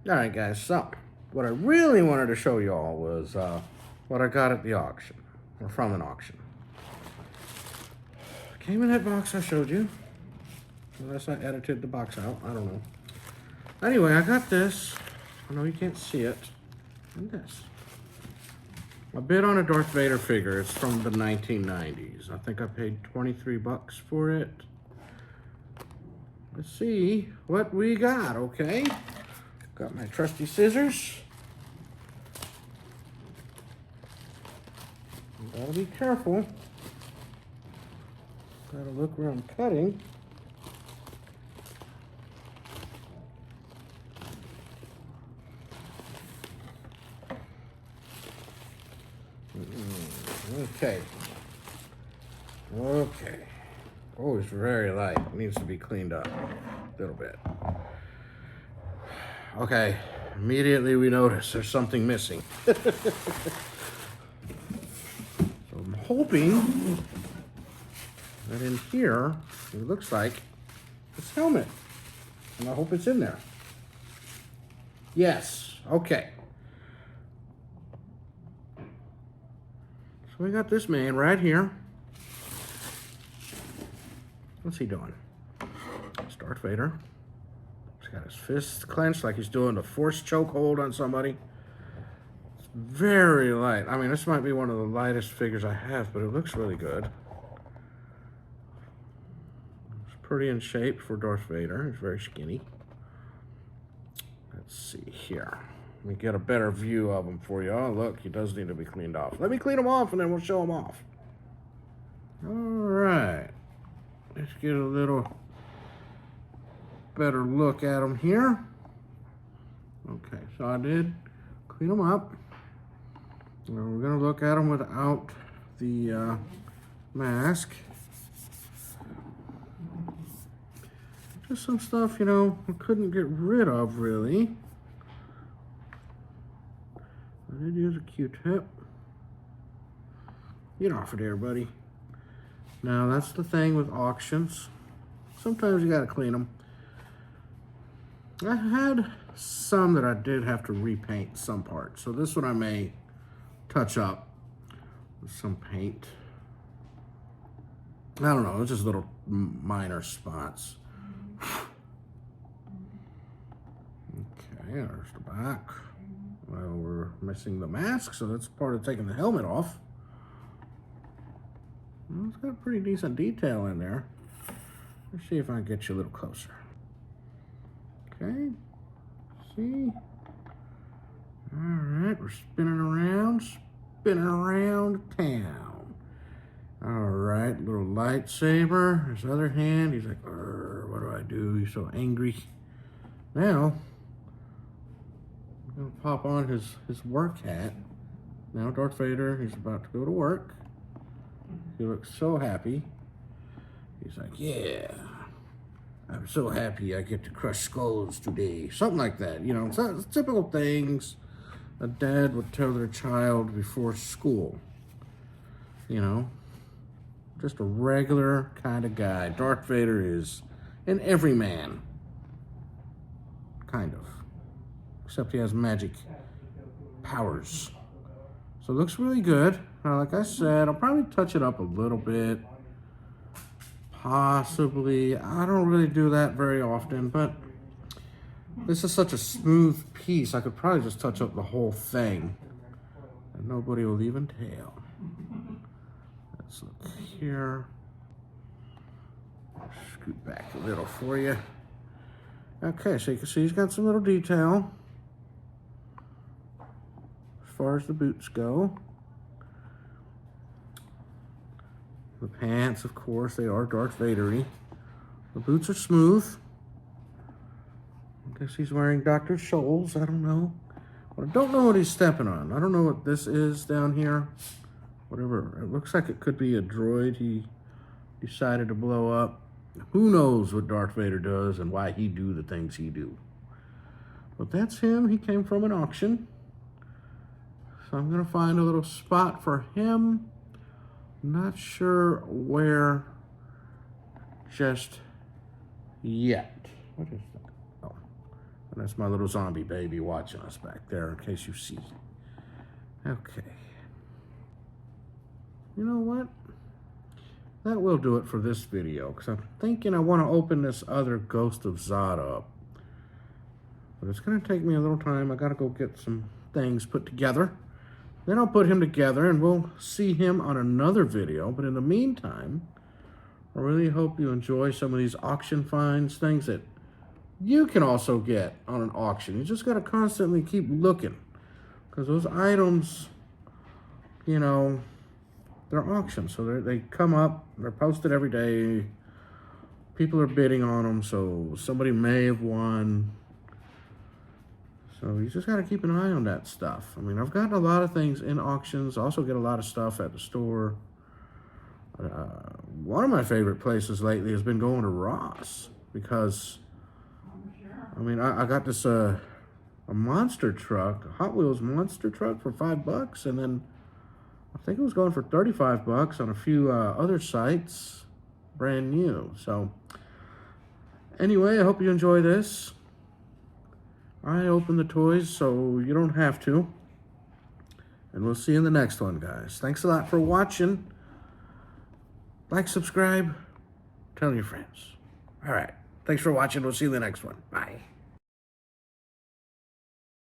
All right, guys, so what I really wanted to show y'all was what I got at the auction, or from an auction. Came in that box I showed you, unless I edited the box out, I don't know. Anyway, I got this. I know you can't see it. And this. I bid on a Darth Vader figure. It's from the 1990s. I think I paid 23 bucks for it. Let's see what we got, okay? Got my trusty scissors. Gotta be careful. Gotta look where I'm cutting. Okay. Okay. Oh, it's very light. It needs to be cleaned up a little bit. Okay. Immediately we notice there's something missing. So I'm hoping that in here, it looks like this helmet. And I hope it's in there. Yes. Okay. So we got this man right here. What's he doing? It's Darth Vader. He's got his fists clenched like he's doing a force chokehold on somebody. It's very light. I mean, this might be one of the lightest figures I have, but it looks really good. It's pretty in shape for Darth Vader. He's very skinny. Let's see here. Let me get a better view of him for y'all. Look, he does need to be cleaned off. Let me clean him off and then we'll show him off. All right. Let's get a little better look at him here. Okay, so I did clean him up. Now we're gonna look at him without the mask. Just some stuff, you know, I couldn't get rid of really. I did use a Q-tip. Get off of there, buddy. Now, that's the thing with auctions. Sometimes you gotta clean them. I had some that I did have to repaint some parts. So this one I may touch up with some paint. I don't know, it's just little minor spots. Okay, there's the back. Well, we're missing the mask, so that's part of taking the helmet off. Well, it's got pretty decent detail in there. Let's see if I can get you a little closer. Okay, see? All right, we're spinning around town. All right, little lightsaber. His other hand, he's like, what do I do? He's so angry. Now, I'm gonna pop on his work hat. Now Darth Vader, he's about to go to work. He looks so happy. He's like, yeah, I'm so happy I get to crush skulls today. Something like that, you know, it's typical things a dad would tell their child before school. You know, just a regular kind of guy. Darth Vader is an everyman, kind of. Except he has magic powers. So it looks really good. Now, like I said, I'll probably touch it up a little bit. Possibly. I don't really do that very often, but this is such a smooth piece. I could probably just touch up the whole thing and nobody will even tell. Let's look here. Scoot back a little for you. Okay, so you can see he's got some little detail as far as the boots go. The pants, of course, they are Darth Vader-y. The boots are smooth. I guess he's wearing Dr. Scholl's, I don't know. But I don't know what he's stepping on. I don't know what this is down here. Whatever, it looks like it could be a droid he decided to blow up. Who knows what Darth Vader does and why he do the things he do. But that's him. He came from an auction. So I'm gonna find a little spot for him. Not sure where just yet. What is that? Oh, And that's my little zombie baby watching us back there, in case you see. Okay. You know what? That will do it for this video, because I'm thinking I want to open this other Ghost of Zod up. But it's going to take me a little time. I got to go get some things put together. Then I'll put him together and we'll see him on another video. But in the meantime, I really hope you enjoy some of these auction finds, things that you can also get on an auction. You just got to constantly keep looking, because those items, you know, they're auctions. So they come up, they're posted every day. People are bidding on them, so somebody may have won. So you just got to keep an eye on that stuff. I mean, I've gotten a lot of things in auctions. I also get a lot of stuff at the store. One of my favorite places lately has been going to Ross, because, I mean, I got this a monster truck, a Hot Wheels monster truck for $5, and then I think it was going for $35 on a few other sites, brand new. So anyway, I hope you enjoy this. I open the toys so you don't have to. And we'll see you in the next one, guys. Thanks a lot for watching. Like, subscribe, tell your friends. All right. Thanks for watching. We'll see you in the next one. Bye.